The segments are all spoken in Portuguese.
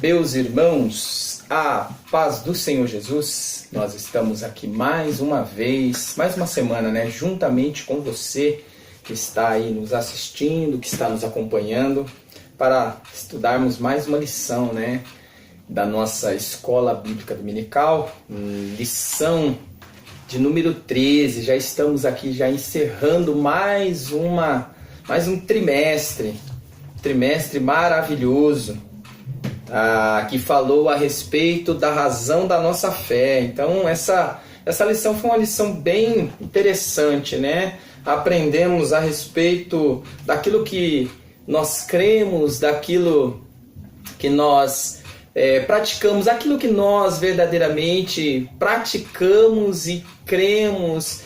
Meus irmãos, a paz do Senhor Jesus, nós estamos aqui mais uma vez, mais uma semana, né? Juntamente com você que está aí nos assistindo, que está nos acompanhando, para estudarmos mais uma lição, né? Da nossa Escola Bíblica Dominical, lição de número 13. Já estamos aqui já encerrando mais um trimestre maravilhoso. Que falou a respeito da razão da nossa fé. Então essa lição foi uma lição bem interessante, né? Aprendemos a respeito daquilo que nós cremos, daquilo que nós praticamos, aquilo que nós verdadeiramente praticamos e cremos,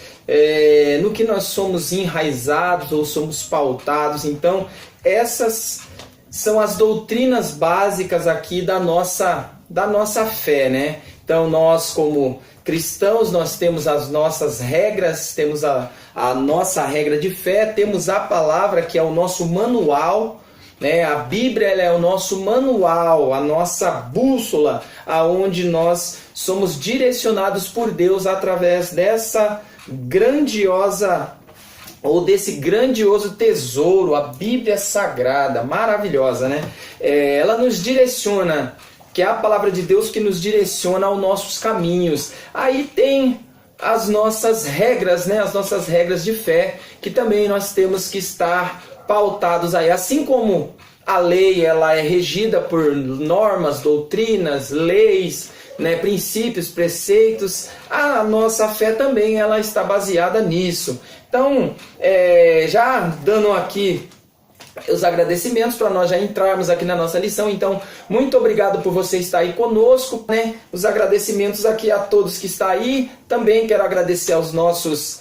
no que nós somos enraizados ou somos pautados. Então essas são as doutrinas básicas aqui da nossa fé, né? Então nós, como cristãos, nós temos as nossas regras, temos a nossa regra de fé, temos a palavra que é o nosso manual, né? A Bíblia, ela é o nosso manual, a nossa bússola, aonde nós somos direcionados por Deus através dessa grandiosa ou desse grandioso tesouro, a Bíblia Sagrada, maravilhosa, né? Ela nos direciona, que é a palavra de Deus que nos direciona aos nossos caminhos. Aí tem as nossas regras, né? As nossas regras de fé, que também nós temos que estar pautados aí. Assim como a lei, ela é regida por normas, doutrinas, leis, né, princípios, preceitos, a nossa fé também ela está baseada nisso. Então, já dando aqui os agradecimentos para nós já entrarmos aqui na nossa lição. Então, muito obrigado por você estar aí conosco, né? Os agradecimentos aqui a todos que estão aí. Também quero agradecer aos nossos,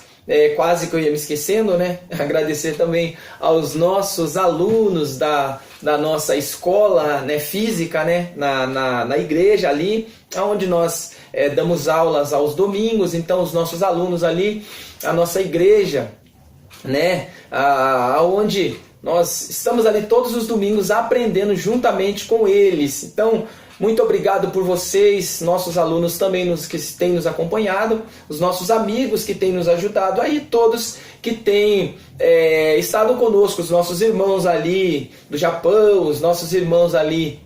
quase que eu ia me esquecendo, né? Agradecer também aos nossos alunos da nossa escola, né, física, né? Na igreja ali, onde nós damos aulas aos domingos. Então, os nossos alunos ali, a nossa igreja, né? Onde nós estamos ali todos os domingos aprendendo juntamente com eles. Então, muito obrigado por vocês, nossos alunos também que têm nos acompanhado, os nossos amigos que têm nos ajudado, aí todos que têm estado conosco, os nossos irmãos ali do Japão, os nossos irmãos ali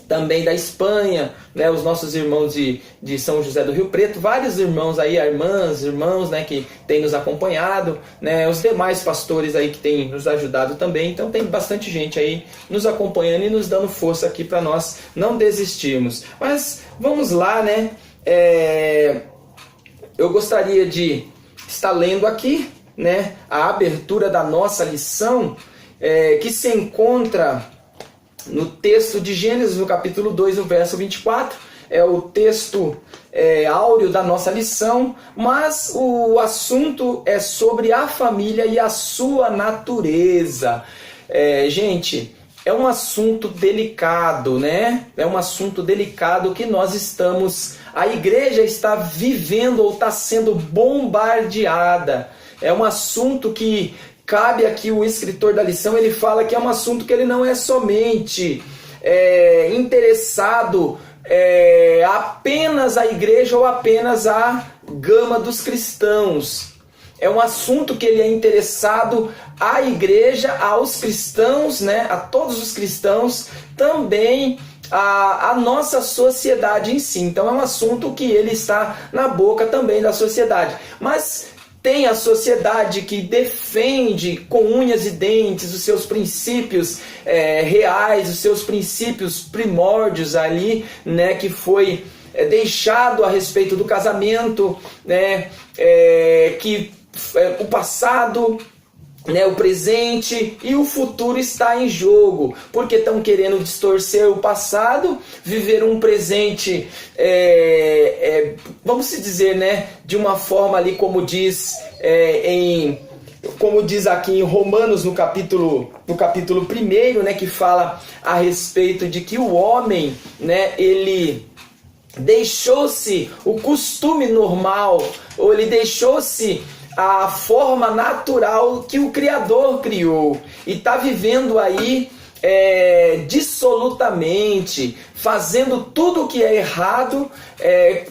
também da Espanha, né, os nossos irmãos de São José do Rio Preto, vários irmãos aí, irmãos, né, que têm nos acompanhado, né, os demais pastores aí que têm nos ajudado também. Então tem bastante gente aí nos acompanhando e nos dando força aqui para nós não desistirmos. Mas vamos lá, né? Eu gostaria de estar lendo aqui, né, a abertura da nossa lição, que se encontra no texto de Gênesis, no capítulo 2, no verso 24, é o texto áureo da nossa lição, mas o assunto é sobre a família e a sua natureza. Gente, é um assunto delicado, né? É um assunto delicado que a igreja está vivendo ou está sendo bombardeada. É um assunto que cabe aqui o escritor da lição, ele fala que é um assunto que ele não é somente interessado apenas à igreja ou apenas à gama dos cristãos. É um assunto que ele é interessado à igreja, aos cristãos, né, a todos os cristãos, também a nossa sociedade em si. Então é um assunto que ele está na boca também da sociedade. Mas tem a sociedade que defende com unhas e dentes os seus princípios reais, os seus princípios primórdios ali, né, que foi deixado a respeito do casamento, né, que o passado, né, o presente e o futuro está em jogo, porque estão querendo distorcer o passado, viver um presente, vamos dizer, né, de uma forma ali como diz aqui em Romanos no capítulo 1, né, que fala a respeito de que o homem, né, ele deixou-se o costume normal, ou ele deixou-se a forma natural que o Criador criou, e está vivendo aí dissolução dissolutamente, fazendo tudo o que é errado,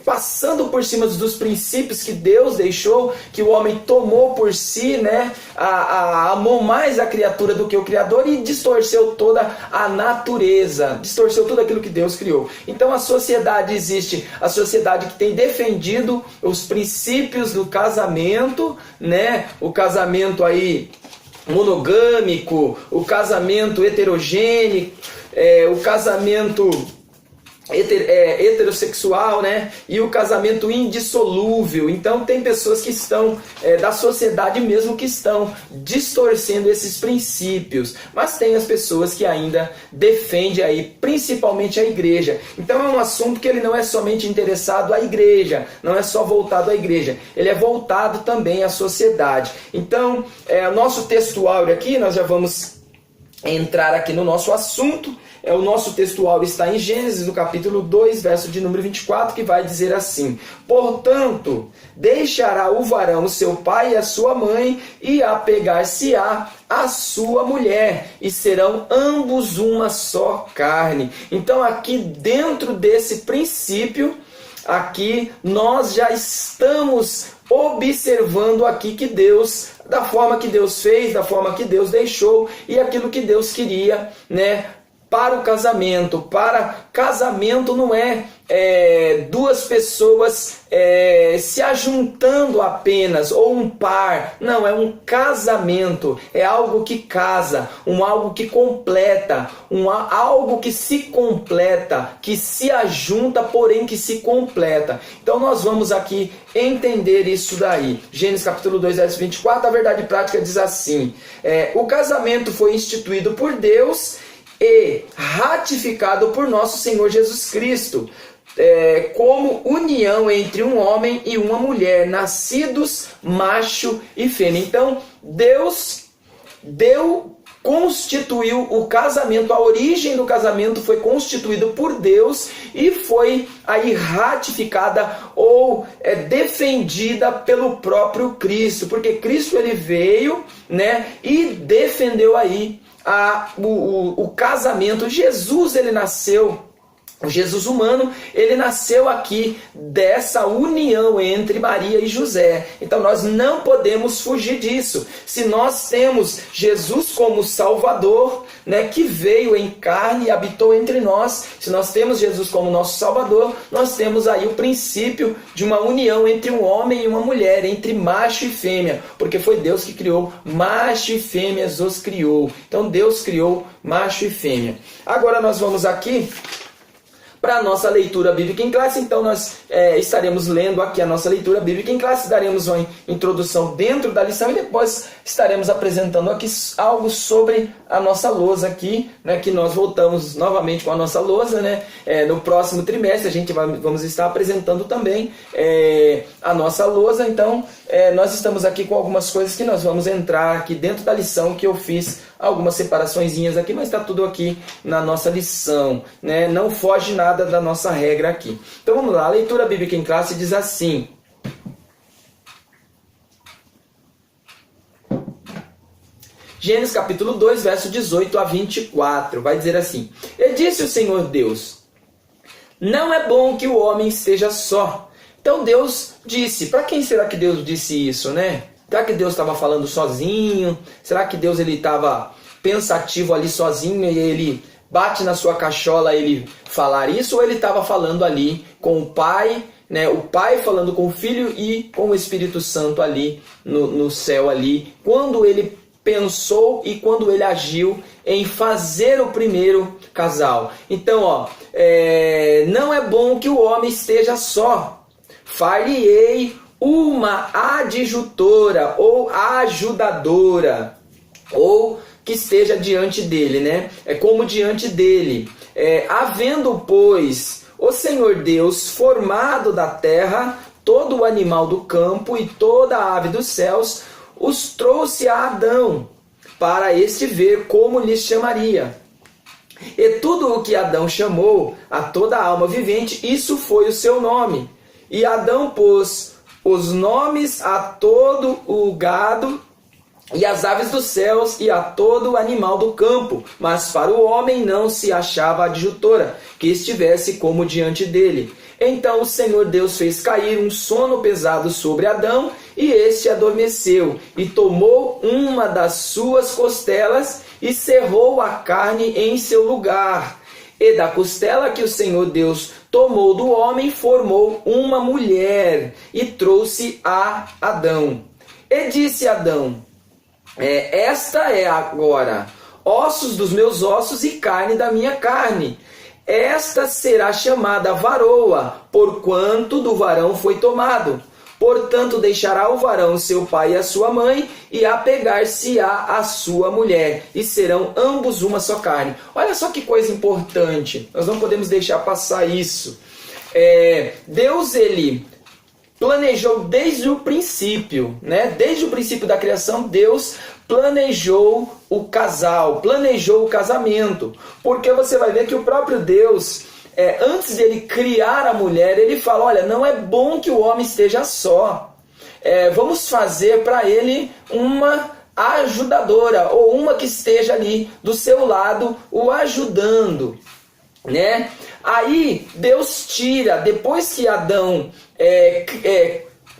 passando por cima dos princípios que Deus deixou, que o homem tomou por si, né? Amou mais a criatura do que o Criador e distorceu toda a natureza, distorceu tudo aquilo que Deus criou. Então a sociedade existe, a sociedade que tem defendido os princípios do casamento, né? O casamento aí monogâmico, o casamento heterogêneo, o casamento heterossexual, né? E o casamento indissolúvel. Então tem pessoas que estão da sociedade mesmo que estão distorcendo esses princípios, mas tem as pessoas que ainda defendem aí, principalmente a igreja. Então é um assunto que ele não é somente interessado à igreja, não é só voltado à igreja, ele é voltado também à sociedade. Então o nosso textuário aqui, nós já vamos entrar aqui no nosso assunto. O nosso textual está em Gênesis, no capítulo 2, verso de número 24, que vai dizer assim: portanto, deixará o varão seu pai e a sua mãe, e apegar-se-á a sua mulher, e serão ambos uma só carne. Então aqui dentro desse princípio, aqui nós já estamos observando aqui que Deus, da forma que Deus fez, da forma que Deus deixou, e aquilo que Deus queria, né? Para o casamento. Para casamento não é duas pessoas se ajuntando apenas, ou um par. Não, é um casamento. É algo que casa, algo que completa, algo que se completa, que se ajunta, porém que se completa. Então nós vamos aqui entender isso daí. Gênesis capítulo 2, verso 24, a verdade prática diz assim: o casamento foi instituído por Deus e ratificado por nosso Senhor Jesus Cristo, como união entre um homem e uma mulher, nascidos macho e fêmea. Então, Deus constituiu o casamento, a origem do casamento foi constituído por Deus e foi aí ratificada ou defendida pelo próprio Cristo, porque Cristo ele veio, né, e defendeu aí o casamento. Jesus ele nasceu, o Jesus humano, ele nasceu aqui dessa união entre Maria e José. Então nós não podemos fugir disso. Se nós temos Jesus como Salvador, né, que veio em carne e habitou entre nós, se nós temos Jesus como nosso Salvador, nós temos aí o princípio de uma união entre um homem e uma mulher, entre macho e fêmea, porque foi Deus que criou, macho e fêmea os criou. Então Deus criou macho e fêmea. Agora nós vamos aqui para a nossa leitura bíblica em classe. Então nós estaremos lendo aqui a nossa leitura bíblica em classe, daremos uma introdução dentro da lição e depois estaremos apresentando aqui algo sobre a nossa lousa aqui, né, que nós voltamos novamente com a nossa lousa, né, no próximo trimestre a gente vamos estar apresentando também a nossa lousa. Então nós estamos aqui com algumas coisas que nós vamos entrar aqui dentro da lição, que eu fiz algumas separaçõezinhas aqui, mas está tudo aqui na nossa lição, né? Não foge nada da nossa regra aqui. Então vamos lá, a leitura bíblica em classe diz assim: Gênesis capítulo 2, verso 18 a 24, vai dizer assim: e disse o Senhor Deus: não é bom que o homem esteja só. Então Deus disse, para quem será que Deus disse isso, né? Será que Deus estava falando sozinho? Será que Deus estava pensativo ali sozinho e ele bate na sua cachola ele falar isso? Ou ele estava falando ali com o Pai, né? O Pai falando com o Filho e com o Espírito Santo ali no céu ali, quando ele pensou e quando ele agiu em fazer o primeiro casal. Então, não é bom que o homem esteja só. Far-lhe-ei uma adjutora ou ajudadora, ou que esteja diante dele, né? É como diante dele. Havendo, pois, o Senhor Deus formado da terra todo o animal do campo e toda a ave dos céus, os trouxe a Adão, para este ver como lhes chamaria. E tudo o que Adão chamou a toda a alma vivente, isso foi o seu nome. E Adão pôs os nomes a todo o gado e às aves dos céus, e a todo animal do campo. Mas para o homem não se achava adjutora, que estivesse como diante dele. Então o Senhor Deus fez cair um sono pesado sobre Adão, e este adormeceu, e tomou uma das suas costelas, e cerrou a carne em seu lugar. E da costela que o Senhor Deus tomou do homem, formou uma mulher, e trouxe a Adão. E disse Adão: esta é agora ossos dos meus ossos e carne da minha carne. Esta será chamada varoa, porquanto do varão foi tomado. Portanto, deixará o varão seu pai e a sua mãe, e apegar-se-á à sua mulher, e serão ambos uma só carne. Olha só que coisa importante, nós não podemos deixar passar isso. Deus, ele planejou desde o princípio, né? Desde o princípio da criação, Deus planejou o casal, planejou o casamento. Porque você vai ver que o próprio Deus, antes de ele criar a mulher, ele fala: olha, não é bom que o homem esteja só. Vamos fazer para ele uma ajudadora, ou uma que esteja ali do seu lado, o ajudando, né? Aí Deus tira, depois que Adão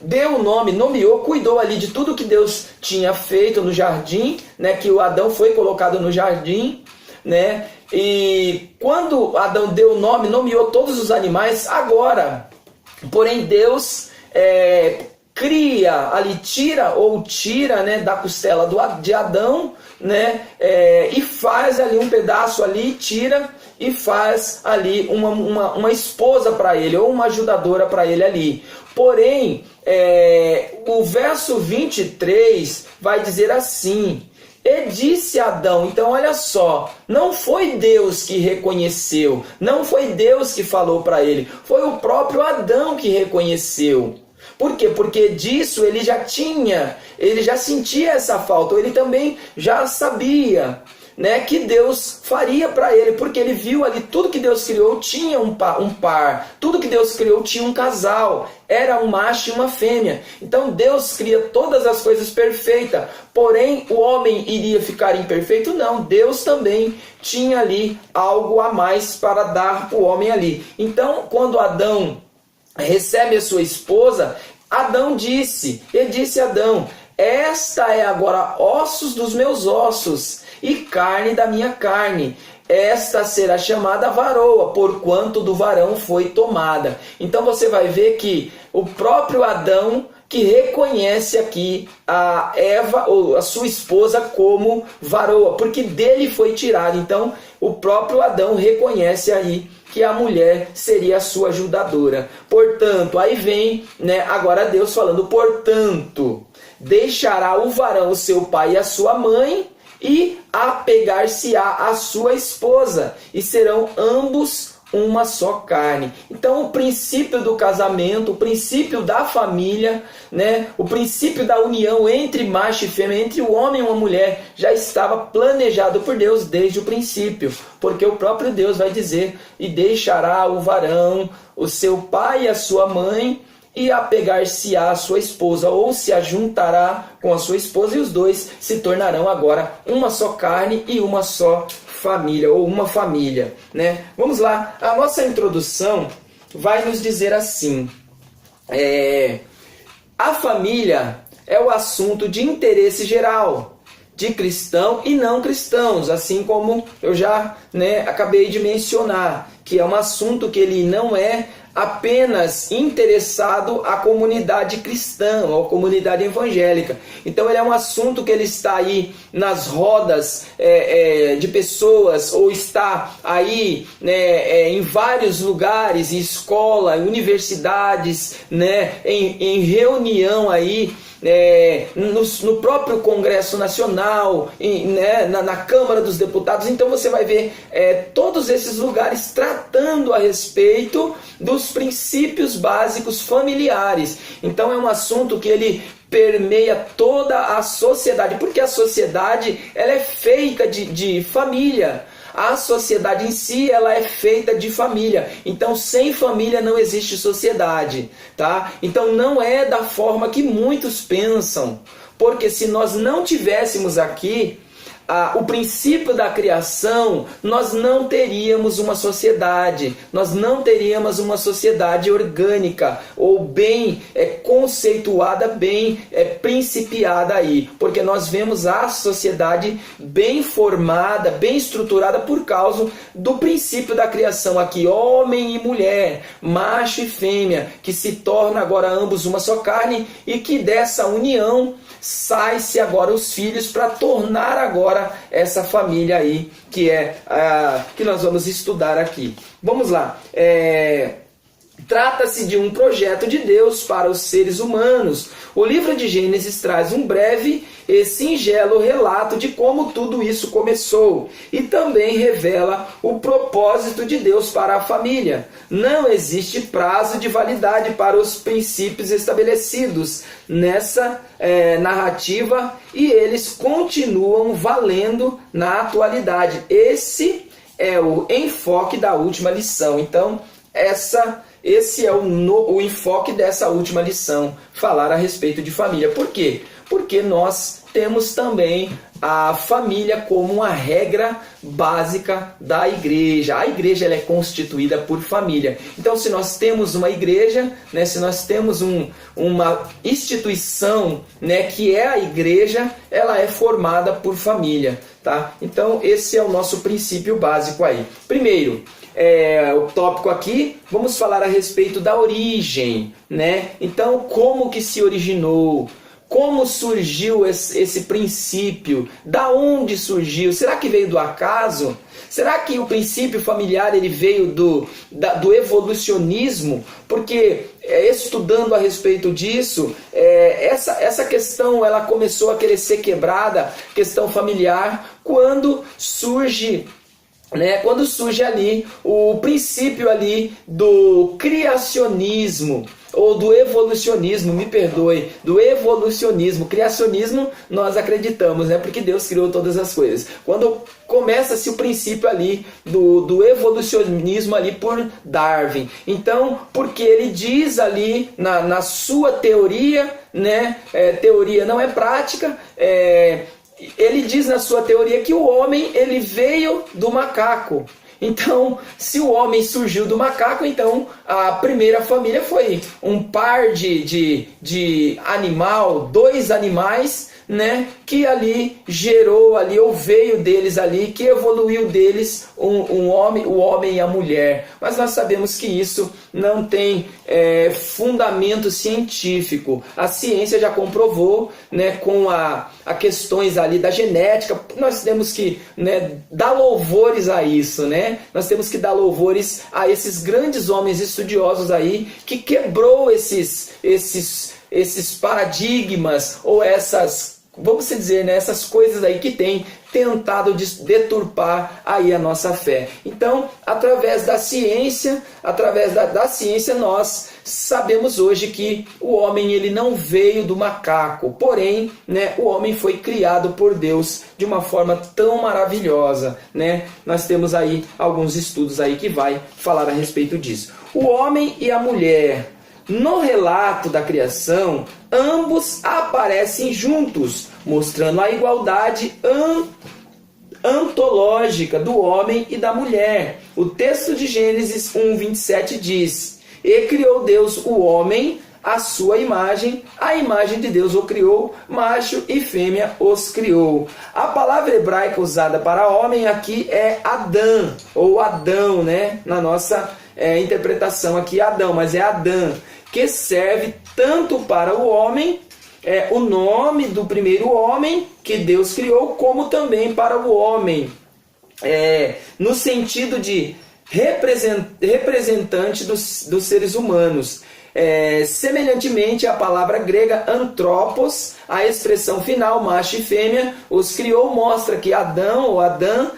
deu o nome, nomeou, cuidou ali de tudo que Deus tinha feito no jardim, né? Que o Adão foi colocado no jardim, né? E quando Adão deu o nome, nomeou todos os animais. Agora, porém, Deus cria ali, tira, né, da costela de Adão, né, e faz ali um pedaço ali, tira e faz ali uma esposa para ele, ou uma ajudadora para ele ali. Porém, o verso 23 vai dizer assim: e disse Adão. Então olha só, não foi Deus que reconheceu, não foi Deus que falou para ele, foi o próprio Adão que reconheceu. Por quê? Porque disso ele já sentia essa falta, ou ele também já sabia, né, que Deus faria para ele, porque ele viu ali tudo que Deus criou tinha um par, tudo que Deus criou tinha um casal, era um macho e uma fêmea. Então Deus cria todas as coisas perfeitas, porém o homem iria ficar imperfeito? Não, Deus também tinha ali algo a mais para dar para o homem ali. Então quando Adão recebe a sua esposa, Adão disse, Adão: esta é agora ossos dos meus ossos e carne da minha carne. Esta será chamada varoa, porquanto do varão foi tomada. Então você vai ver que o próprio Adão que reconhece aqui a Eva, ou a sua esposa, como varoa, porque dele foi tirado. Então o próprio Adão reconhece aí que a mulher seria a sua ajudadora. Portanto, aí vem, né, agora Deus falando: portanto, deixará o varão o seu pai e a sua mãe, e apegar-se-á à sua esposa, e serão ambos uma só carne. Então o princípio do casamento, o princípio da família, né, o princípio da união entre macho e fêmea, entre o homem e uma mulher, já estava planejado por Deus desde o princípio, porque o próprio Deus vai dizer: e deixará o varão o seu pai e a sua mãe, e apegar-se-á à sua esposa, ou se ajuntará com a sua esposa, e os dois se tornarão agora uma só carne e uma só família, ou uma família, né? Vamos lá, a nossa introdução vai nos dizer assim: a família é o assunto de interesse geral de cristão e não cristãos, assim como eu já, né, acabei de mencionar, que é um assunto que ele não é apenas interessado à comunidade cristã, ou à comunidade evangélica. Então ele é um assunto que ele está aí nas rodas de pessoas, ou está aí, né, em vários lugares, em escola, em universidades, né, em reunião aí, no próprio Congresso Nacional, né, na Câmara dos Deputados. Então você vai ver todos esses lugares tratando a respeito dos princípios básicos familiares. Então é um assunto que ele permeia toda a sociedade, porque a sociedade ela é feita de família. A sociedade em si, ela é feita de família. Então, sem família não existe sociedade, tá? Então, não é da forma que muitos pensam. porque se nós não tivéssemos aqui o princípio da criação, nós não teríamos uma sociedade, orgânica, ou bem conceituada, bem principiada aí, porque nós vemos a sociedade bem formada, bem estruturada por causa do princípio da criação aqui, homem e mulher, macho e fêmea, que se torna agora ambos uma só carne, e que dessa união sai-se agora os filhos para tornar agora essa família aí que que nós vamos estudar aqui. Vamos lá. Trata-se de um projeto de Deus para os seres humanos. O livro de Gênesis traz um breve e singelo relato de como tudo isso começou e também revela o propósito de Deus para a família. Não existe prazo de validade para os princípios estabelecidos nessa narrativa e eles continuam valendo na atualidade. Esse é o enfoque da última lição. Então, esse é o enfoque dessa última lição, falar a respeito de família. Por quê? Porque nós temos também a família como uma regra básica da igreja. A igreja ela é constituída por família. Então, se nós temos uma igreja, né, se nós temos uma instituição, né, que é a igreja, ela é formada por família. Tá? Então, esse é o nosso princípio básico aí. Primeiro, o tópico aqui, vamos falar a respeito da origem, né? Então, como que se originou? Como surgiu esse princípio? Da onde surgiu? Será que veio do acaso? Será que o princípio familiar ele veio do evolucionismo? Porque estudando a respeito disso, essa questão ela começou a querer ser quebrada, questão familiar, quando surge ali o princípio ali do criacionismo, ou do evolucionismo, me perdoe, do evolucionismo. Criacionismo nós acreditamos, né? Porque Deus criou todas as coisas. Quando começa-se o princípio ali do evolucionismo ali por Darwin. Então, porque ele diz ali na sua teoria, né? Teoria não é prática, ele diz na sua teoria que o homem ele veio do macaco. Então, se o homem surgiu do macaco, então a primeira família foi um par de animal, dois animais, né, que ali gerou ali, ou veio deles ali, que evoluiu deles o homem e a mulher. Mas nós sabemos que isso não tem fundamento científico. A ciência já comprovou, né, com a questões ali da genética. Nós temos que, né, dar louvores a isso, né? Nós temos que dar louvores a esses grandes homens estudiosos aí que quebrou esses paradigmas ou vamos dizer, né, essas coisas aí que tem tentado deturpar aí a nossa fé. Então, através da ciência, nós sabemos hoje que o homem ele não veio do macaco, porém, né, o homem foi criado por Deus de uma forma tão maravilhosa, né? Nós temos aí alguns estudos aí que vai falar a respeito disso. O homem e a mulher, no relato da criação, ambos aparecem juntos, mostrando a igualdade ontológica do homem e da mulher. O texto de Gênesis 1:27 diz: E criou Deus o homem à sua imagem, a imagem de Deus o criou, macho e fêmea os criou. A palavra hebraica usada para homem aqui é Adão, ou Adão, né? Na nossa interpretação aqui, Adão, mas é Adão, que serve tanto para o homem, o nome do primeiro homem que Deus criou, como também para o homem, no sentido de representante dos seres humanos. Semelhantemente, a palavra grega antropos, a expressão final, macho e fêmea, os criou, mostra que Adão, ou Adão,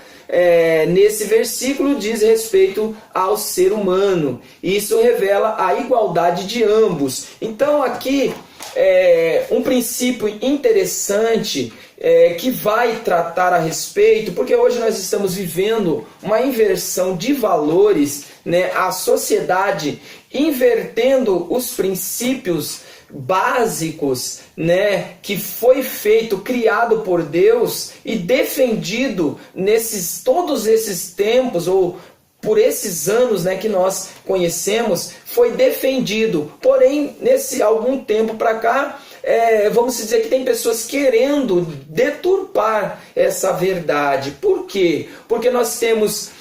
nesse versículo diz respeito ao ser humano. Isso revela a igualdade de ambos. Então aqui um princípio interessante que vai tratar a respeito, porque hoje nós estamos vivendo uma inversão de valores, né? A sociedade invertendo os princípios básicos, né, que foi feito, criado por Deus e defendido todos esses tempos, ou por esses anos, né, que nós conhecemos, foi defendido. Porém, nesse algum tempo para cá, vamos dizer que tem pessoas querendo deturpar essa verdade. Por quê? Porque nós temos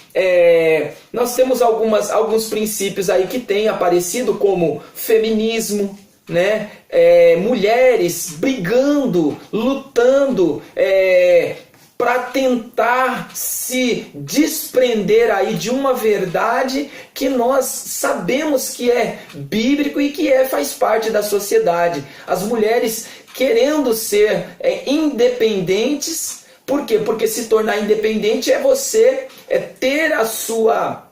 alguns princípios aí que têm aparecido, como feminismo, né? Mulheres brigando, lutando, para tentar se desprender aí de uma verdade que nós sabemos que é bíblico e que faz parte da sociedade. As mulheres querendo ser independentes. Por quê? Porque se tornar independente é você ter a sua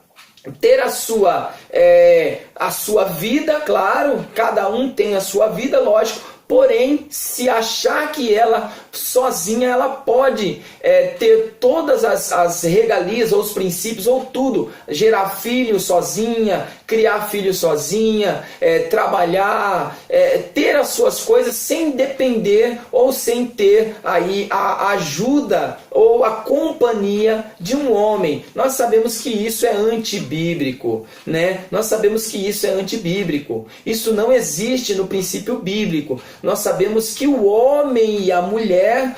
vida, claro, cada um tem a sua vida, lógico. Porém, se achar que ela sozinha ela pode ter todas as regalias ou os princípios ou tudo, gerar filho sozinha, criar filho sozinha, trabalhar, ter as suas coisas sem depender ou sem ter aí a ajuda ou a companhia de um homem. Nós sabemos que isso é antibíblico, né? Nós sabemos que isso é antibíblico. Isso não existe no princípio bíblico. Nós sabemos que o homem e a mulher,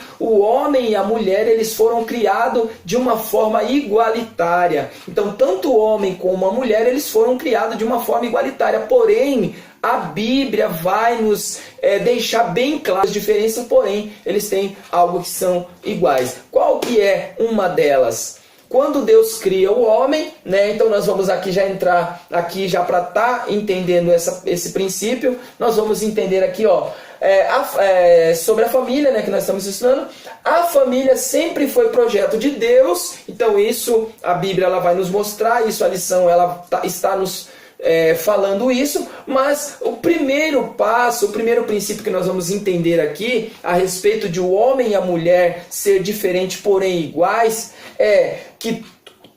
eles foram criados de uma forma igualitária. Então, tanto o homem como a mulher, eles foram criados de uma forma igualitária. Porém, a Bíblia vai nos deixar bem claras as diferenças, porém, eles têm algo que são iguais. Qual que é uma delas? Quando Deus cria o homem, né? Então nós vamos aqui já entrar aqui já para estar entendendo esse princípio. Nós vamos entender aqui, sobre a família, né, que nós estamos estudando. A família sempre foi projeto de Deus. Então isso a Bíblia ela vai nos mostrar, isso a lição ela está nos falando isso. Mas o primeiro passo, o primeiro princípio que nós vamos entender aqui a respeito de o homem e a mulher ser diferentes, porém iguais, é que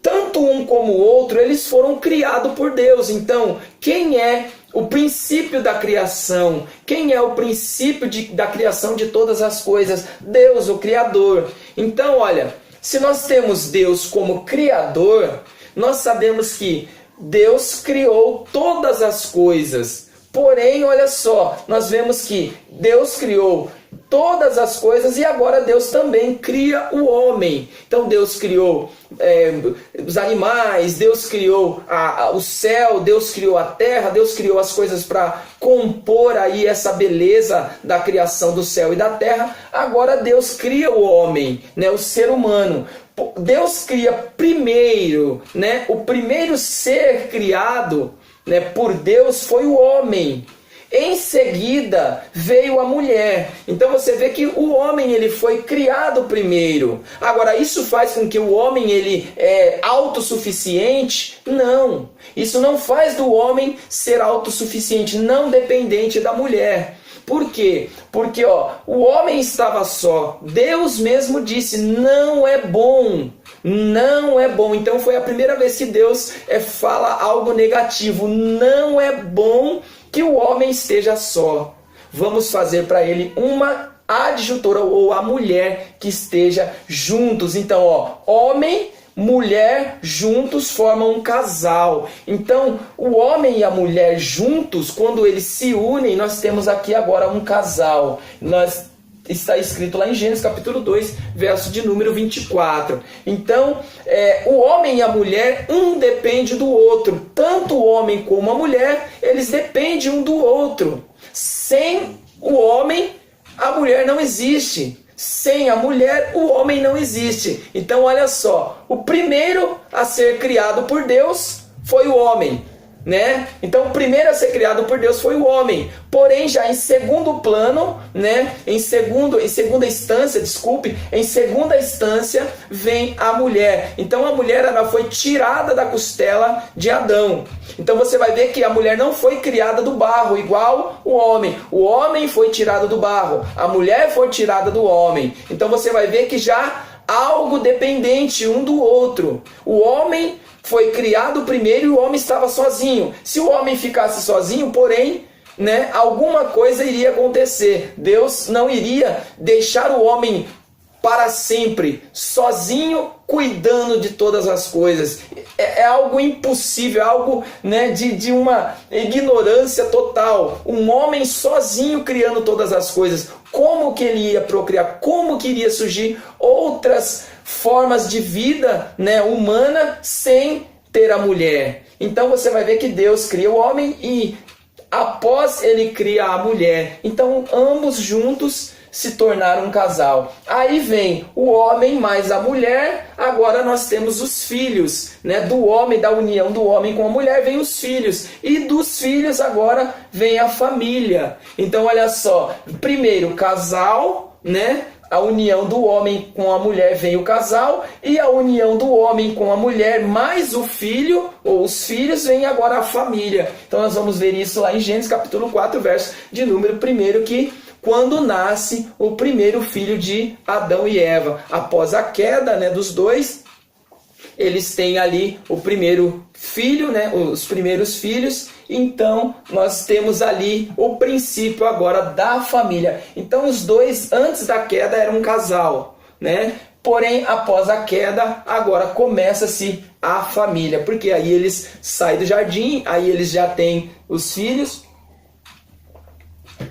tanto um como o outro, eles foram criados por Deus. Então, quem é o princípio da criação? Quem é o princípio da criação de todas as coisas? Deus, o Criador. Então, olha, se nós temos Deus como Criador, nós sabemos que Deus criou todas as coisas. Porém, olha só, nós vemos que Deus criou todas as coisas e agora Deus também cria o homem. Então Deus criou os animais, Deus criou o céu, Deus criou a terra, Deus criou as coisas para compor aí essa beleza da criação do céu e da terra. Agora Deus cria o homem, né, o ser humano. Deus cria primeiro, né, o primeiro ser criado, né, por Deus foi o homem. Em seguida veio a mulher. Então você vê que o homem ele foi criado primeiro. Agora isso faz com que o homem ele é autossuficiente? Não. Isso não faz do homem ser autossuficiente, não dependente da mulher. Por quê? Porque o homem estava só. Deus mesmo disse, não é bom. Não é bom. Então foi a primeira vez que Deus fala algo negativo. Não é bom que o homem esteja só. Vamos fazer para ele uma adjutora ou a mulher que esteja juntos. Então, homem, mulher juntos formam um casal. Então, o homem e a mulher juntos, quando eles se unem, nós temos aqui agora um casal. Está escrito lá em Gênesis capítulo 2, verso de número 24. Então, o homem e a mulher, um depende do outro. Tanto o homem como a mulher, eles dependem um do outro. Sem o homem, a mulher não existe. Sem a mulher, o homem não existe. Então, olha só. O primeiro a ser criado por Deus foi o homem, né? Então o primeiro a ser criado por Deus foi o homem. Porém, já em segundo plano, né? Em segunda instância vem a mulher. Então a mulher ela foi tirada da costela de Adão. Então você vai ver que a mulher não foi criada do barro igual o homem. O homem foi tirado do barro, a mulher foi tirada do homem. Então você vai ver que já algo dependente um do outro. O homem foi criado primeiro e o homem estava sozinho. Se o homem ficasse sozinho, porém, né, alguma coisa iria acontecer. Deus não iria deixar o homem para sempre sozinho cuidando de todas as coisas. É algo impossível, algo, né, de uma ignorância total. Um homem sozinho criando todas as coisas. Como que ele ia procriar? Como que iria surgir outras formas de vida, né, humana sem ter a mulher? Então você vai ver que Deus cria o homem e após ele cria a mulher. Então ambos juntos se tornaram um casal. Aí vem o homem mais a mulher, agora nós temos os filhos, né? Do homem, da união do homem com a mulher, vem os filhos. E dos filhos agora vem a família. Então olha só, primeiro casal, né? A união do homem com a mulher vem o casal, e a união do homem com a mulher mais o filho, ou os filhos, vem agora a família. Então nós vamos ver isso lá em Gênesis capítulo 4, verso de número 1, que quando nasce o primeiro filho de Adão e Eva. Após a queda, né, dos dois, eles têm ali o primeiro filho, né, os primeiros filhos. Então nós temos ali o princípio agora da família. Então os dois antes da queda eram um casal, né? Porém, após a queda, agora começa-se a família, porque aí eles saem do jardim, aí eles já têm os filhos,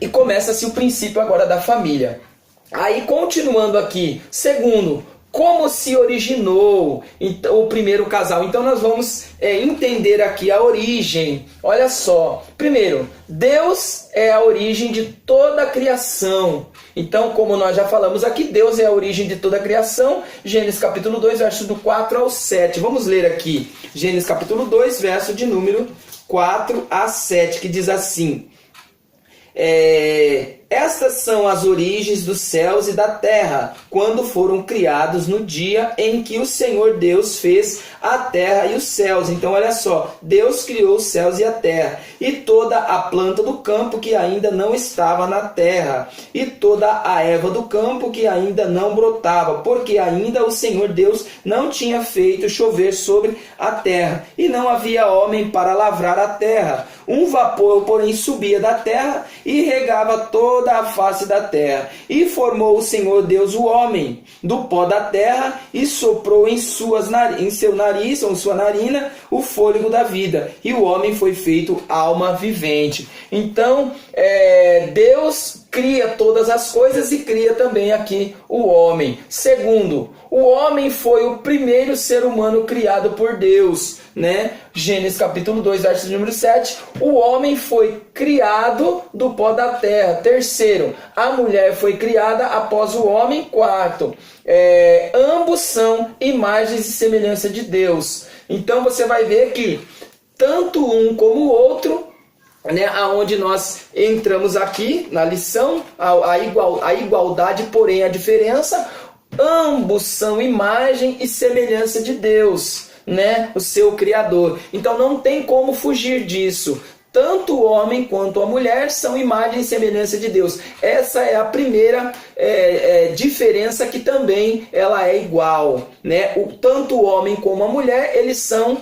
e começa-se o princípio agora da família. Aí, continuando aqui, segundo, como se originou o primeiro casal. Então nós vamos entender aqui a origem. Olha só, primeiro, Deus é a origem de toda a criação. Então, como nós já falamos aqui, Deus é a origem de toda a criação. Gênesis capítulo 2, verso do 4 ao 7. Vamos ler aqui, Gênesis capítulo 2, verso de número 4 a 7, que diz assim: estas são as origens dos céus e da terra, quando foram criados no dia em que o Senhor Deus fez a terra e os céus. Então olha só, Deus criou os céus e a terra, e toda a planta do campo que ainda não estava na terra, e toda a erva do campo que ainda não brotava, porque ainda o Senhor Deus não tinha feito chover sobre a terra, e não havia homem para lavrar a terra. Um vapor, porém, subia da terra e regava toda a face da terra. E formou o Senhor Deus o homem do pó da terra e soprou em seu nariz, ou em sua narina, o fôlego da vida. E o homem foi feito alma vivente. Então, Deus cria todas as coisas e cria também aqui o homem. Segundo, o homem foi o primeiro ser humano criado por Deus, né? Gênesis capítulo 2, verso número 7. O homem foi criado do pó da terra. Terceiro, a mulher foi criada após o homem. Quarto, ambos são imagens e semelhança de Deus. Então você vai ver que tanto um como o outro, né, aonde nós entramos aqui na lição, a igualdade, porém a diferença, ambos são imagem e semelhança de Deus, né, o seu Criador. Então não tem como fugir disso. Tanto o homem quanto a mulher são imagem e semelhança de Deus. Essa é a primeira diferença, que também ela é igual, né? Tanto o homem como a mulher, eles são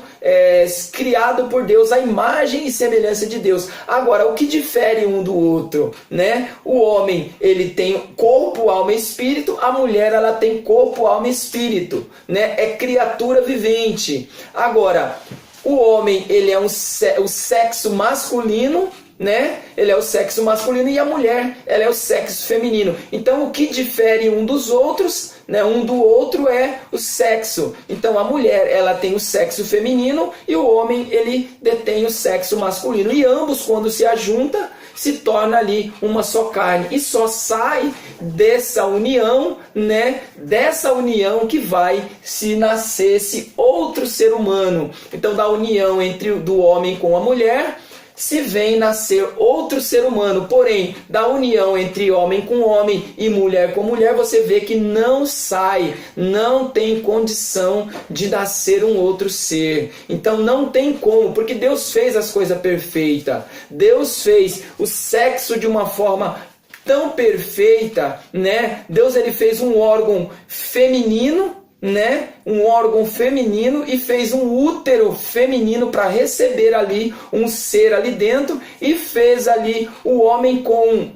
criados por Deus, a imagem e semelhança de Deus. Agora, o que difere um do outro, né? O homem, ele tem corpo, alma e espírito. A mulher, ela tem corpo, alma e espírito, né? É criatura vivente. Agora, o homem, ele é o sexo masculino, né? Ele é o sexo masculino, e a mulher, ela é o sexo feminino. Então, o que difere um dos outros, né? Um do outro é o sexo. Então, a mulher, ela tem o sexo feminino, e o homem, ele detém o sexo masculino. E ambos, quando se ajuntam, se torna ali uma só carne, e só sai dessa união, né? Dessa união que vai se nascer esse outro ser humano. Então, da união do homem com a mulher, se vem nascer outro ser humano. Porém, da união entre homem com homem e mulher com mulher, você vê que não sai, não tem condição de nascer um outro ser. Então não tem como, porque Deus fez as coisas perfeitas. Deus fez o sexo de uma forma tão perfeita, né? Deus, ele fez um órgão feminino, né, um órgão feminino e fez um útero feminino para receber ali um ser ali dentro, e fez ali o homem com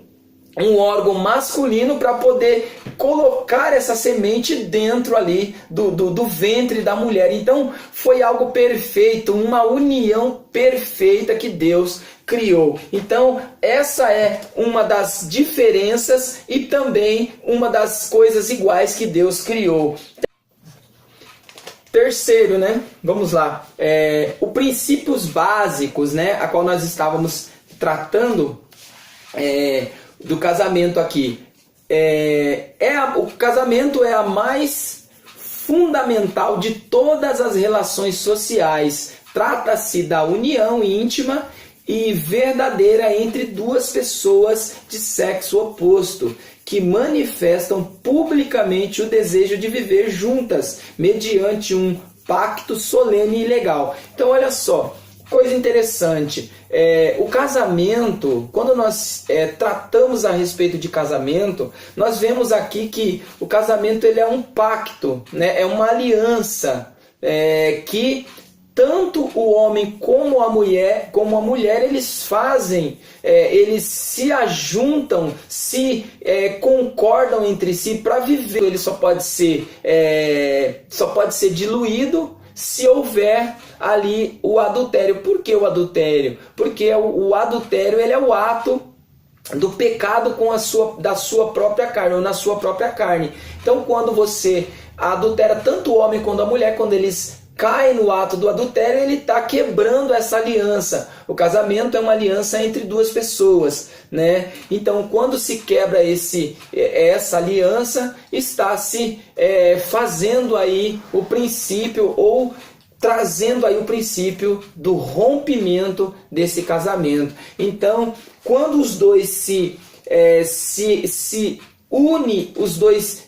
um órgão masculino para poder colocar essa semente dentro ali do ventre da mulher. Então foi algo perfeito, uma união perfeita que Deus criou. Então essa é uma das diferenças e também uma das coisas iguais que Deus criou. Terceiro, né? Vamos lá. Os princípios básicos, né? A qual nós estávamos tratando do casamento aqui. O casamento é a mais fundamental de todas as relações sociais. Trata-se da união íntima e verdadeira entre duas pessoas de sexo oposto, que manifestam publicamente o desejo de viver juntas, mediante um pacto solene e legal. Então, olha só, coisa interessante. O casamento, quando nós tratamos a respeito de casamento, nós vemos aqui que o casamento ele é um pacto, né? É uma aliança que tanto o homem como a mulher, eles fazem, eles se ajuntam, se concordam entre si para viver. Ele só pode ser diluído se houver ali o adultério. Por que o adultério? Porque o adultério ele é o ato do pecado da sua própria carne, ou na sua própria carne. Então, quando você adultera tanto o homem quanto a mulher, quando eles caem no ato do adultério, ele está quebrando essa aliança. O casamento é uma aliança entre duas pessoas, né? Então, quando se quebra essa aliança, está se fazendo aí o princípio, ou trazendo aí o princípio do rompimento desse casamento. Então, quando os dois se une, os dois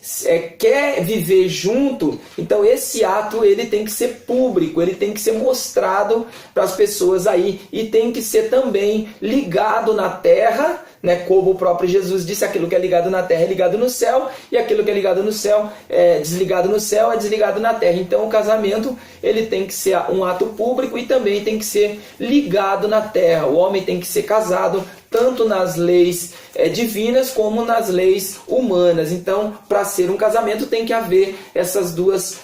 quer viver junto, então esse ato ele tem que ser público, ele tem que ser mostrado para as pessoas aí, e tem que ser também ligado na terra, né? Como o próprio Jesus disse, aquilo que é ligado na terra é ligado no céu, e aquilo que é ligado no céu desligado no céu é desligado na terra. Então o casamento ele tem que ser um ato público e também tem que ser ligado na terra. O homem tem que ser casado tanto nas leis divinas como nas leis humanas. Então, para ser um casamento tem que haver essas duas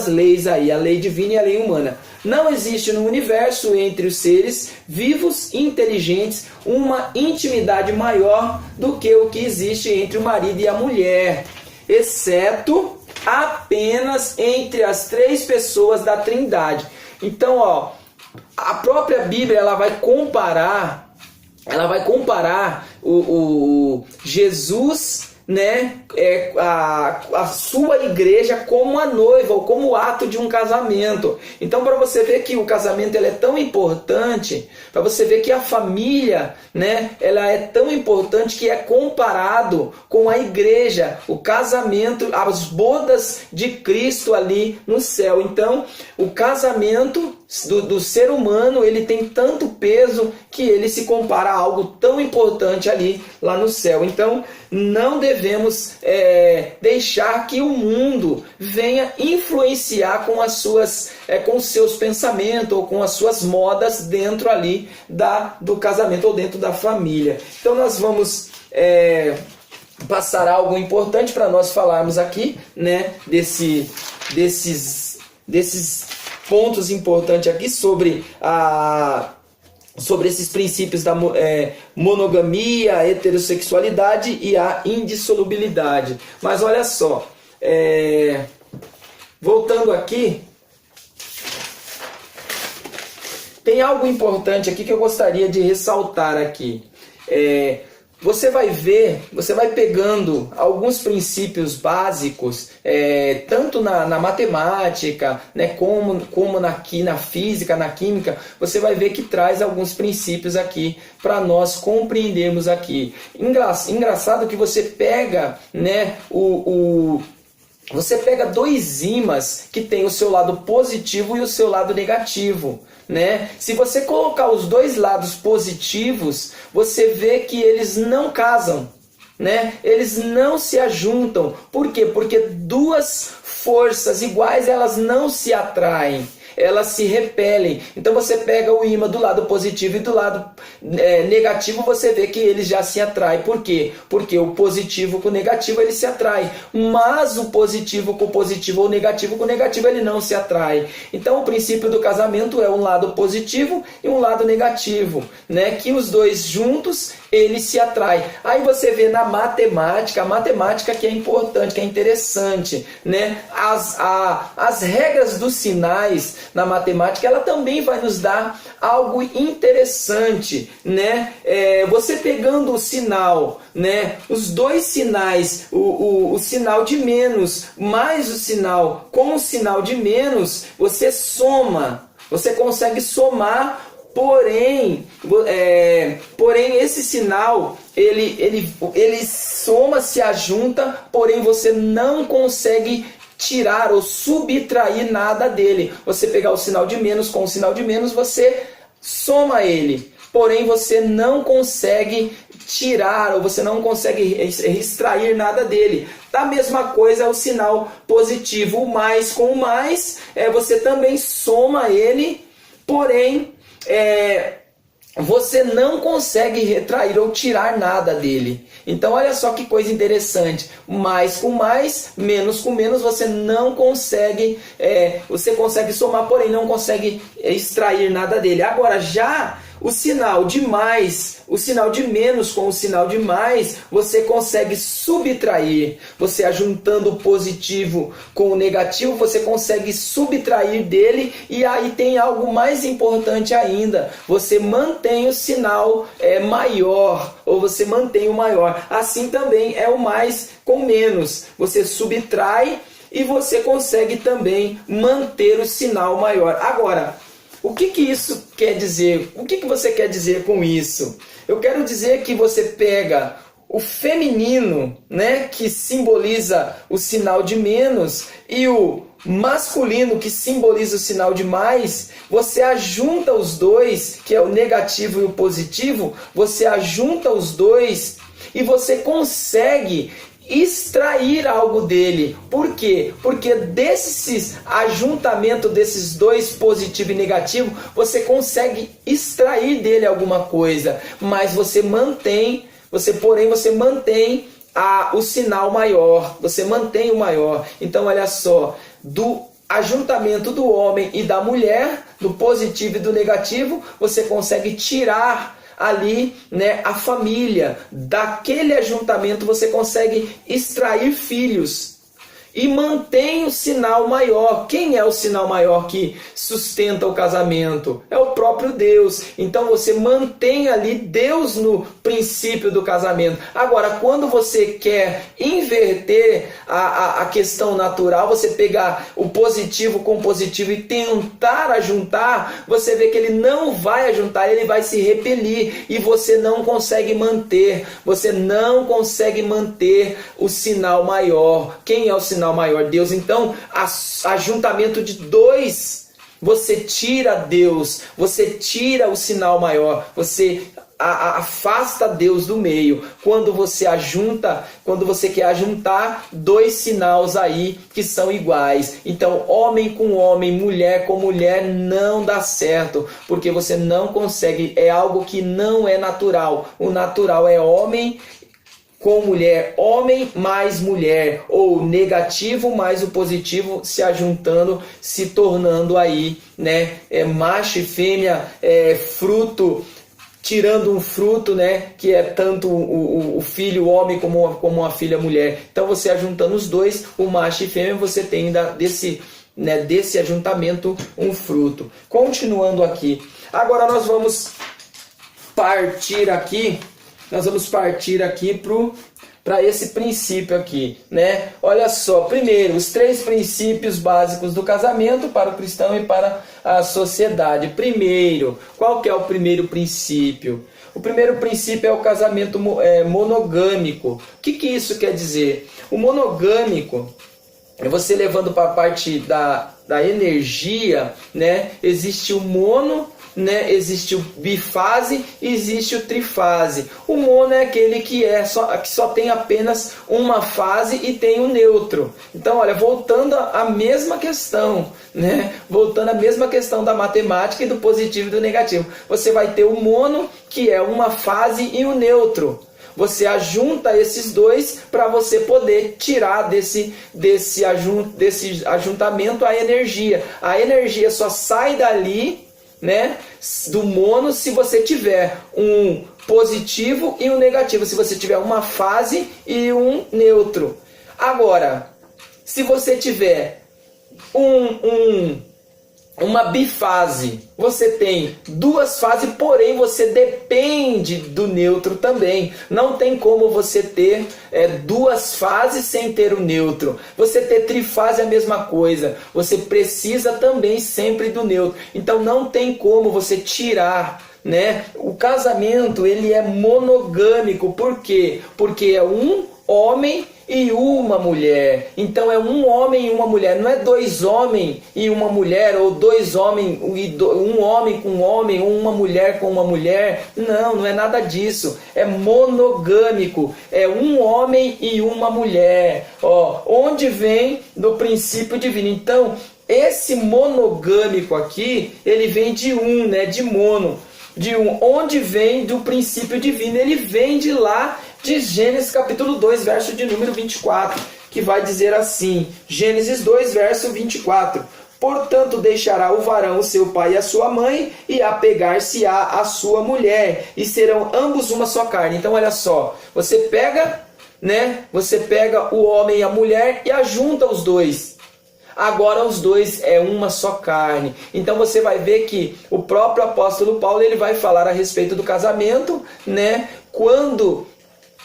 leis aí, a lei divina e a lei humana. Não existe no universo, entre os seres vivos e inteligentes, uma intimidade maior do que o que existe entre o marido e a mulher, exceto apenas entre as três pessoas da Trindade. Então, a própria Bíblia ela vai comparar o Jesus, né, a sua igreja como a noiva, ou como o ato de um casamento. Então, para você ver que o casamento ele é tão importante, para você ver que a família, né, ela é tão importante, que é comparado com a igreja, o casamento, as bodas de Cristo ali no céu. Então, o casamento do ser humano ele tem tanto peso que ele se compara a algo tão importante ali lá no céu. Então, não devemos deixar que o mundo venha influenciar com os seus pensamentos ou com as suas modas dentro ali do casamento ou dentro da família. Então nós vamos passar algo importante para nós falarmos aqui, né, desses pontos importantes aqui sobre esses princípios da monogamia, a heterossexualidade e a indissolubilidade. Mas olha só, voltando aqui, tem algo importante aqui que eu gostaria de ressaltar aqui. Você vai pegando alguns princípios básicos, tanto na matemática, né, como na física, na química. Você vai ver que traz alguns princípios aqui para nós compreendermos aqui. Engraçado que você pega, né, você pega dois ímãs que tem o seu lado positivo e o seu lado negativo, né? Se você colocar os dois lados positivos, você vê que eles não casam, né? Eles não se ajuntam. Por quê? Porque duas forças iguais, elas não se atraem, elas se repelem. Então você pega o ímã do lado positivo e do lado negativo, você vê que eles já se atraem. Por quê? Porque o positivo com o negativo ele se atrai, mas o positivo com o positivo ou o negativo com o negativo ele não se atrai. Então o princípio do casamento é um lado positivo e um lado negativo, né? Que os dois juntos ele se atrai. Aí você vê na matemática, a matemática que é importante, que é interessante, né? As regras dos sinais na matemática, ela também vai nos dar algo interessante, né? Você pegando o sinal, né? Os dois sinais, o sinal de menos mais o sinal com o sinal de menos, você soma, você consegue somar. Porém, esse sinal, ele soma, se ajunta, porém você não consegue tirar ou subtrair nada dele. Você pegar o sinal de menos com o sinal de menos, você soma ele. Porém, você não consegue tirar ou você não consegue extrair nada dele. Da mesma coisa é o sinal positivo. O mais com o mais, você também soma ele, porém você não consegue retrair ou tirar nada dele. Então olha só que coisa interessante, mais com mais, menos com menos, você não consegue, você consegue somar, porém não consegue extrair nada dele. Agora já o sinal de mais, o sinal de menos com o sinal de mais, você consegue subtrair. Você ajuntando o positivo com o negativo, você consegue subtrair dele. E aí tem algo mais importante ainda. Você mantém o sinal maior, ou você mantém o maior. Assim também é o mais com menos. Você subtrai e você consegue também manter o sinal maior. Agora, o que isso quer dizer? O que você quer dizer com isso? Eu quero dizer que você pega o feminino, né, que simboliza o sinal de menos, e o masculino, que simboliza o sinal de mais, você ajunta os dois, que é o negativo e o positivo, você ajunta os dois e você consegue extrair algo dele. Por quê? Porque desse ajuntamento desses dois, positivo e negativo, você consegue extrair dele alguma coisa, mas você mantém, você mantém o sinal maior, você mantém o maior. Então olha só, do ajuntamento do homem e da mulher, do positivo e do negativo, você consegue tirar ali, né, a família. Daquele ajuntamento você consegue extrair filhos e mantém o sinal maior. Quem é o sinal maior que sustenta o casamento? É o próprio Deus. Então você mantém ali Deus no princípio do casamento. Agora, quando você quer inverter a questão natural, você pegar o positivo com o positivo e tentar ajuntar, você vê que ele não vai ajuntar, ele vai se repelir e você não consegue manter. Você não consegue manter o sinal maior. Quem é o sinal maior? Deus. Então, ajuntamento de dois, você tira Deus, você tira o sinal maior, você afasta Deus do meio. Quando você ajunta, quando você quer ajuntar dois sinais aí que são iguais. Então, homem com homem, mulher com mulher, não dá certo, porque você não consegue, é algo que não é natural. O natural é homem com mulher, homem mais mulher, ou negativo mais o positivo se ajuntando, se tornando aí, né, macho e fêmea, fruto, tirando um fruto, né, que é tanto o filho homem como a filha mulher. Então você ajuntando os dois, o macho e fêmea, você tem desse ajuntamento um fruto. Continuando aqui, agora nós vamos partir aqui para esse princípio aqui, né? Olha só, primeiro, os 3 princípios básicos do casamento para o cristão e para a sociedade. Primeiro, qual que é o primeiro princípio? O primeiro princípio é o casamento monogâmico. O que isso quer dizer? O monogâmico, você levando para a parte da energia, né? Existe o mono, né, existe o bifase e existe o trifase. O mono é aquele que só tem apenas uma fase e tem o neutro. Então, olha, voltando à mesma questão, né? Voltando à mesma questão da matemática e do positivo e do negativo. Você vai ter o mono, que é uma fase, e o neutro. Você ajunta esses dois para você poder tirar desse ajuntamento a energia. A energia só sai dali, né, do mono, se você tiver um positivo e um negativo. Se você tiver uma fase e um neutro. Agora, se você tiver uma bifase, você tem duas fases, porém você depende do neutro também. Não tem como você ter duas fases sem ter o neutro. Você ter trifase é a mesma coisa. Você precisa também sempre do neutro. Então não tem como você tirar, né? O casamento, ele é monogâmico. Por quê? Porque é um homem e uma mulher. Então é um homem e uma mulher. Não é dois homens e uma mulher, ou dois homens, um homem com um homem, ou uma mulher com uma mulher. Não é nada disso. É monogâmico. É um homem e uma mulher. Onde vem do princípio divino. Então, esse monogâmico aqui, ele vem de né? De mono. Onde vem do princípio divino. Ele vem de lá, de Gênesis capítulo 2, verso de número 24, que vai dizer assim, Gênesis 2, verso 24, portanto deixará o varão o seu pai e a sua mãe, e apegar-se-á a sua mulher, e serão ambos uma só carne. Então olha só, você pega o homem e a mulher e ajunta os dois. Agora os dois é uma só carne. Então você vai ver que o próprio apóstolo Paulo, ele vai falar a respeito do casamento, né? Quando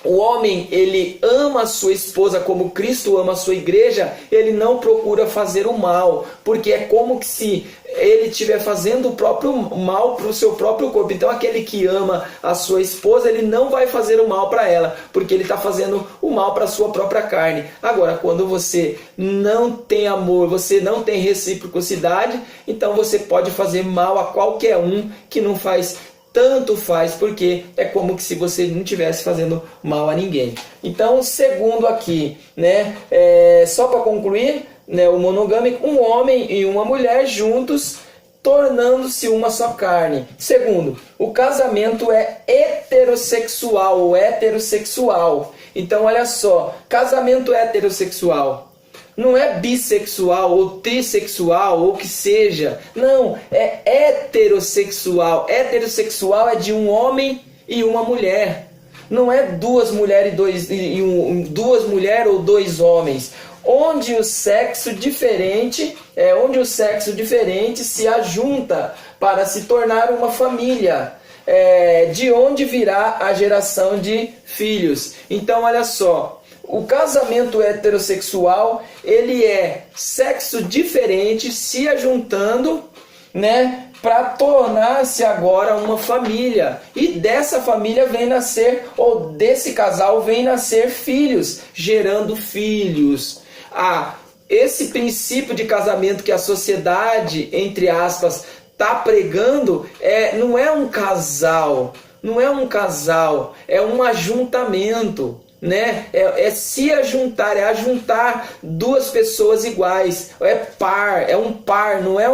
o homem, ele ama a sua esposa como Cristo ama a sua igreja, ele não procura fazer o mal, porque é como que se ele estiver fazendo o próprio mal para o seu próprio corpo. Então aquele que ama a sua esposa, ele não vai fazer o mal para ela, porque ele está fazendo o mal para a sua própria carne. Agora, quando você não tem amor, você não tem reciprocidade, então você pode fazer mal a qualquer um, que não faz tanto faz, porque é como que se você não estivesse fazendo mal a ninguém. Então, segundo aqui, né, só para concluir, né, o monogâmico, um homem e uma mulher juntos, tornando-se uma só carne. Segundo, o casamento é heterossexual ou heterossexual. Então, olha só, casamento heterossexual. Não é bissexual ou trissexual ou o que seja. Não, é heterossexual. Heterossexual é de um homem e uma mulher. Não é duas mulheres duas mulheres ou dois homens. Onde o sexo diferente se ajunta para se tornar uma família. De onde virá a geração de filhos. Então, olha só. O casamento heterossexual, ele é sexo diferente se ajuntando, né, para tornar-se agora uma família. E dessa família vem nascer, ou desse casal vem nascer filhos, gerando filhos. Esse princípio de casamento que a sociedade, entre aspas, está pregando, não é um casal, é um ajuntamento. Né? Se ajuntar, é ajuntar duas pessoas iguais, é um par, não é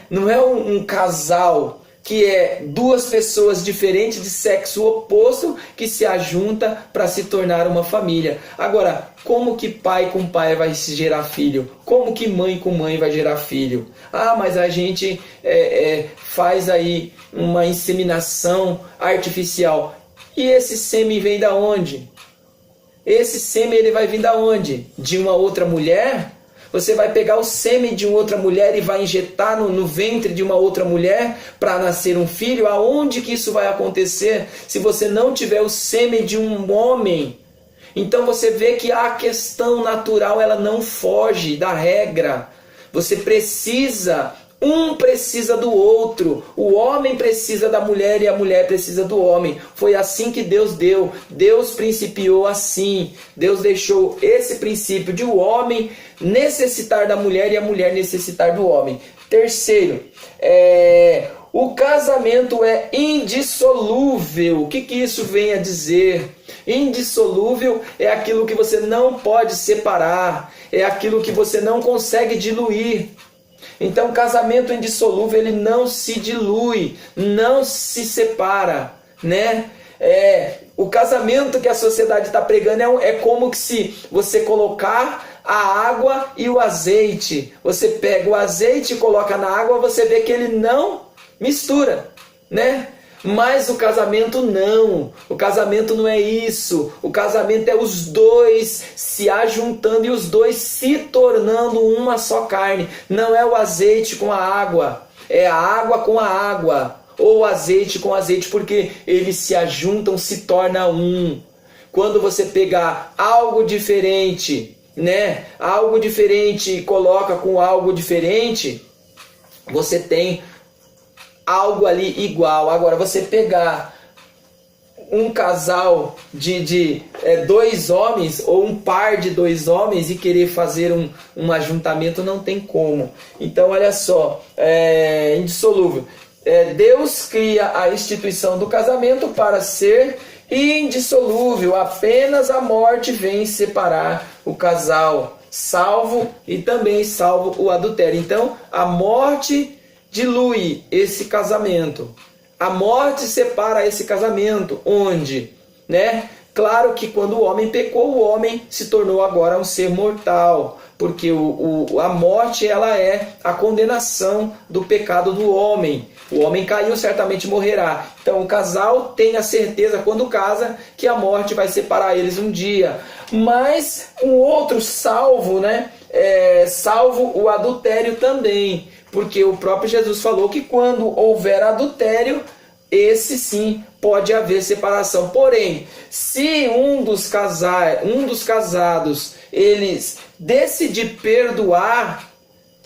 não é um casal, que é duas pessoas diferentes de sexo oposto que se ajunta para se tornar uma família. Agora, como que pai com pai vai se gerar filho? Como que mãe com mãe vai gerar filho? Mas a gente faz aí uma inseminação artificial. E esse sêmen vem da onde? Esse sêmen ele vai vir da onde? De uma outra mulher? Você vai pegar o sêmen de uma outra mulher e vai injetar no ventre de uma outra mulher para nascer um filho? Aonde que isso vai acontecer se você não tiver o sêmen de um homem? Então você vê que a questão natural, ela não foge da regra. Você precisa... Um precisa do outro. O homem precisa da mulher e a mulher precisa do homem. Foi assim que Deus deu. Deus principiou assim. Deus deixou esse princípio de o homem necessitar da mulher e a mulher necessitar do homem. Terceiro, O casamento é indissolúvel. O que isso vem a dizer? Indissolúvel é aquilo que você não pode separar, é aquilo que você não consegue diluir. Então, o casamento indissolúvel, ele não se dilui, não se separa, né? O casamento que a sociedade está pregando é como que se você colocar a água e o azeite. Você pega o azeite e coloca na água, você vê que ele não mistura, né? Mas o casamento não. O casamento não é isso. O casamento é os dois se ajuntando e os dois se tornando uma só carne. Não é o azeite com a água, é a água com a água, ou o azeite com azeite, porque eles se ajuntam, se torna um. Quando você pegar algo diferente, né? Algo diferente e coloca com algo diferente, você tem algo ali igual. Agora, você pegar um casal de dois homens, ou um par de dois homens, e querer fazer um ajuntamento, não tem como. Então, olha só, indissolúvel. Deus cria a instituição do casamento para ser indissolúvel. Apenas a morte vem separar o casal, salvo e também salvo o adultério. Então, a morte dilui esse casamento. A morte separa esse casamento. Onde? Né? Claro que quando o homem pecou, o homem se tornou agora um ser mortal. Porque a morte, ela é a condenação do pecado do homem. O homem caiu, certamente morrerá. Então o casal tem a certeza, quando casa, que a morte vai separar eles um dia. Mas um outro salvo, né? Salvo o adultério também. Porque o próprio Jesus falou que quando houver adultério, esse sim pode haver separação. Porém, se um dos casados, eles decidir perdoar,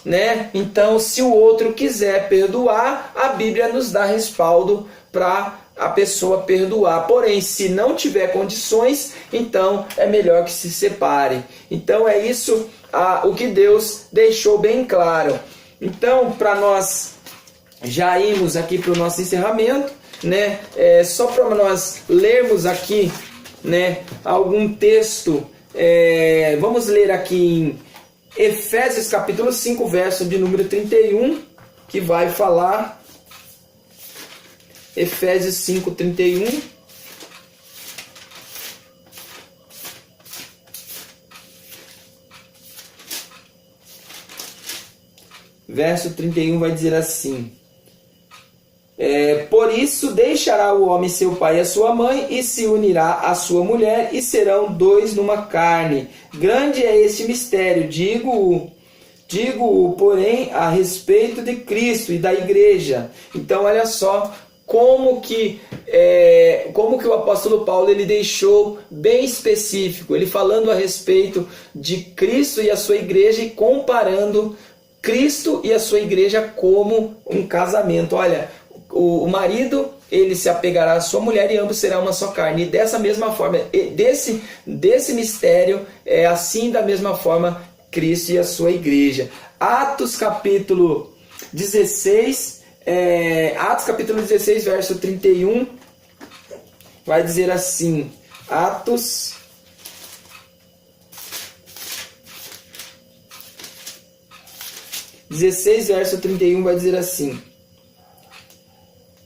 né? Então, se o outro quiser perdoar, a Bíblia nos dá respaldo para a pessoa perdoar. Porém, se não tiver condições, então é melhor que se separe. Então é isso o que Deus deixou bem claro. Então, para nós já irmos aqui para o nosso encerramento, né? Só para nós lermos aqui, né, algum texto. Vamos ler aqui em Efésios capítulo 5, verso de número 31, que vai falar, Efésios 5, 31. Verso 31 vai dizer assim: por isso deixará o homem seu pai e a sua mãe, e se unirá à sua mulher, e serão dois numa carne. Grande é este mistério, digo-o, porém, a respeito de Cristo e da igreja. Então, olha só como que o apóstolo Paulo ele deixou bem específico, ele falando a respeito de Cristo e a sua igreja, e comparando Cristo e a sua igreja como um casamento. Olha, o marido, ele se apegará à sua mulher, e ambos serão uma só carne. E dessa mesma forma, desse mistério, assim da mesma forma, Cristo e a sua igreja. Atos capítulo 16, verso 31, vai dizer assim, Atos 16, verso 31, vai dizer assim: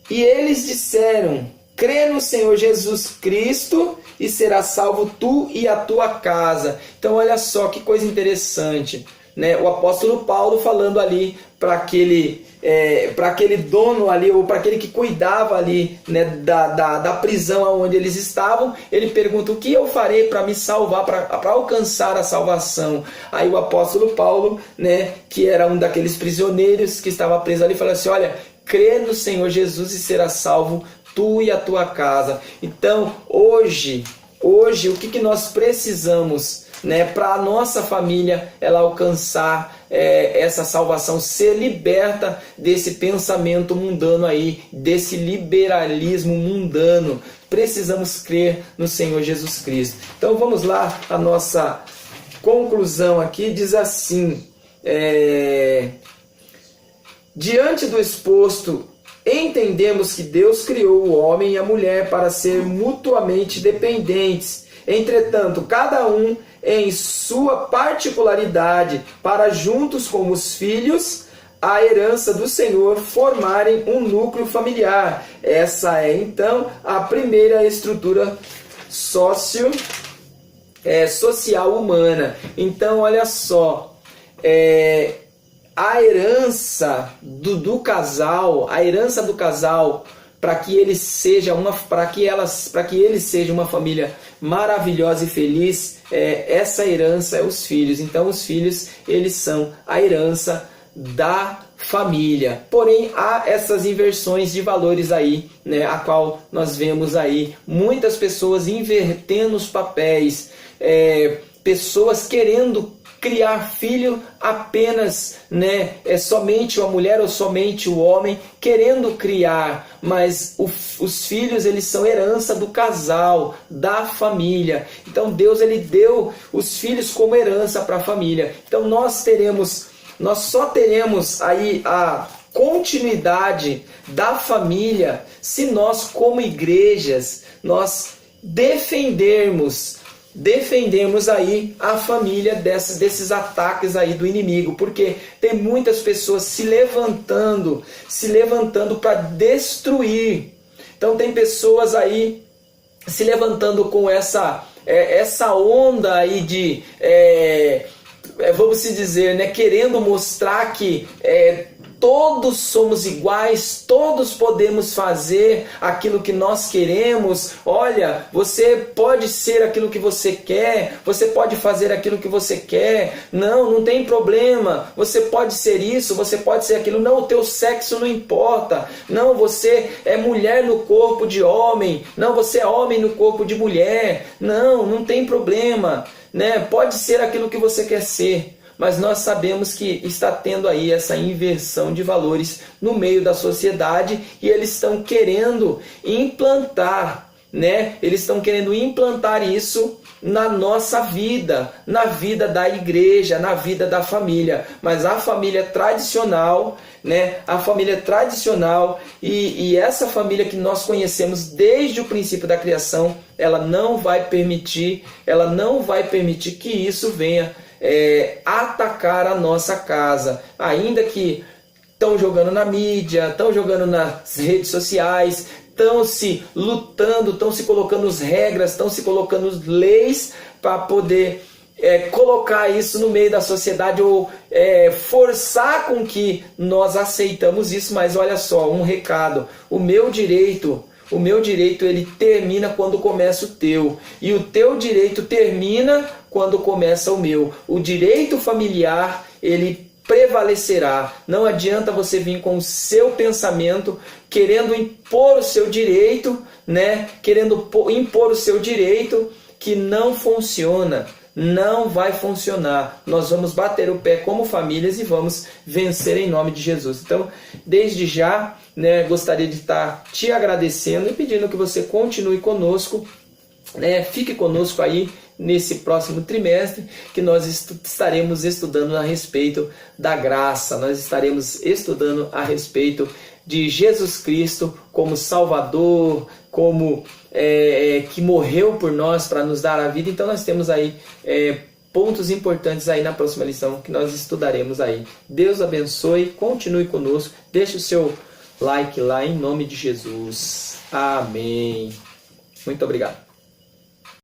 e eles disseram: crê no Senhor Jesus Cristo e serás salvo tu e a tua casa. Então olha só que coisa interessante, né? O apóstolo Paulo falando ali para aquele dono ali, ou para aquele que cuidava ali, né, da prisão onde eles estavam. Ele pergunta: o que eu farei para me salvar, para alcançar a salvação? Aí o apóstolo Paulo, né, que era um daqueles prisioneiros que estava preso ali, falou assim: olha, crê no Senhor Jesus e será salvo tu e a tua casa. Então, hoje o que nós precisamos, né, para a nossa família ela alcançar essa salvação, ser liberta desse pensamento mundano aí, desse liberalismo mundano. Precisamos crer no Senhor Jesus Cristo. Então vamos lá, a nossa conclusão aqui diz assim: diante do exposto Entendemos que Deus criou o homem e a mulher para ser mutuamente dependentes. Entretanto, cada um em sua particularidade, para juntos como os filhos, a herança do Senhor, formarem um núcleo familiar. Essa é, então, a primeira estrutura social humana. Então, olha só, a herança do casal, para que ele seja uma família maravilhosa e feliz, essa herança é os filhos. Então os filhos, eles são a herança da família. Porém, há essas inversões de valores aí, né, a qual nós vemos aí muitas pessoas invertendo os papéis, pessoas querendo criar filho apenas, né, somente a mulher ou somente o homem, querendo criar, mas os filhos, eles são herança do casal, da família. Então Deus, ele deu os filhos como herança para a família. Então nós só teremos aí a continuidade da família se nós, como igrejas, nós defendermos aí a família desses ataques aí do inimigo, porque tem muitas pessoas se levantando para destruir. Então tem pessoas aí se levantando com essa onda aí de vamos dizer, né, querendo mostrar que todos somos iguais, todos podemos fazer aquilo que nós queremos. Olha, você pode ser aquilo que você quer, você pode fazer aquilo que você quer. Não tem problema. Você pode ser isso, você pode ser aquilo. Não, o teu sexo não importa. Não, você é mulher no corpo de homem. Não, você é homem no corpo de mulher. Não tem problema, né? Pode ser aquilo que você quer ser. Mas nós sabemos que está tendo aí essa inversão de valores no meio da sociedade, e eles estão querendo implantar, né? Eles estão querendo implantar isso na nossa vida, na vida da igreja, na vida da família. Mas a família tradicional, né? A família tradicional e essa família que nós conhecemos desde o princípio da criação, ela não vai permitir que isso venha atacar a nossa casa. Ainda que estão jogando na mídia, estão jogando nas redes sociais, estão se lutando, estão se colocando regras, estão se colocando leis para poder colocar isso no meio da sociedade, ou forçar com que nós aceitamos isso. Mas olha só, um recado: o meu direito ele termina quando começa o teu, e o teu direito termina quando começa o meu. O direito familiar, ele prevalecerá. Não adianta você vir com o seu pensamento querendo impor o seu direito, né? Querendo impor o seu direito, que não funciona. Não vai funcionar. Nós vamos bater o pé como famílias e vamos vencer em nome de Jesus. Então, desde já, né, gostaria de estar te agradecendo e pedindo que você continue conosco, né, fique conosco aí nesse próximo trimestre, que nós estaremos estudando a respeito da graça. Nós estaremos estudando a respeito de Jesus Cristo como Salvador, como que morreu por nós para nos dar a vida. Então nós temos aí pontos importantes aí na próxima lição que nós estudaremos aí. Deus abençoe, continue conosco, deixe o seu like lá em nome de Jesus. Amém. Muito obrigado.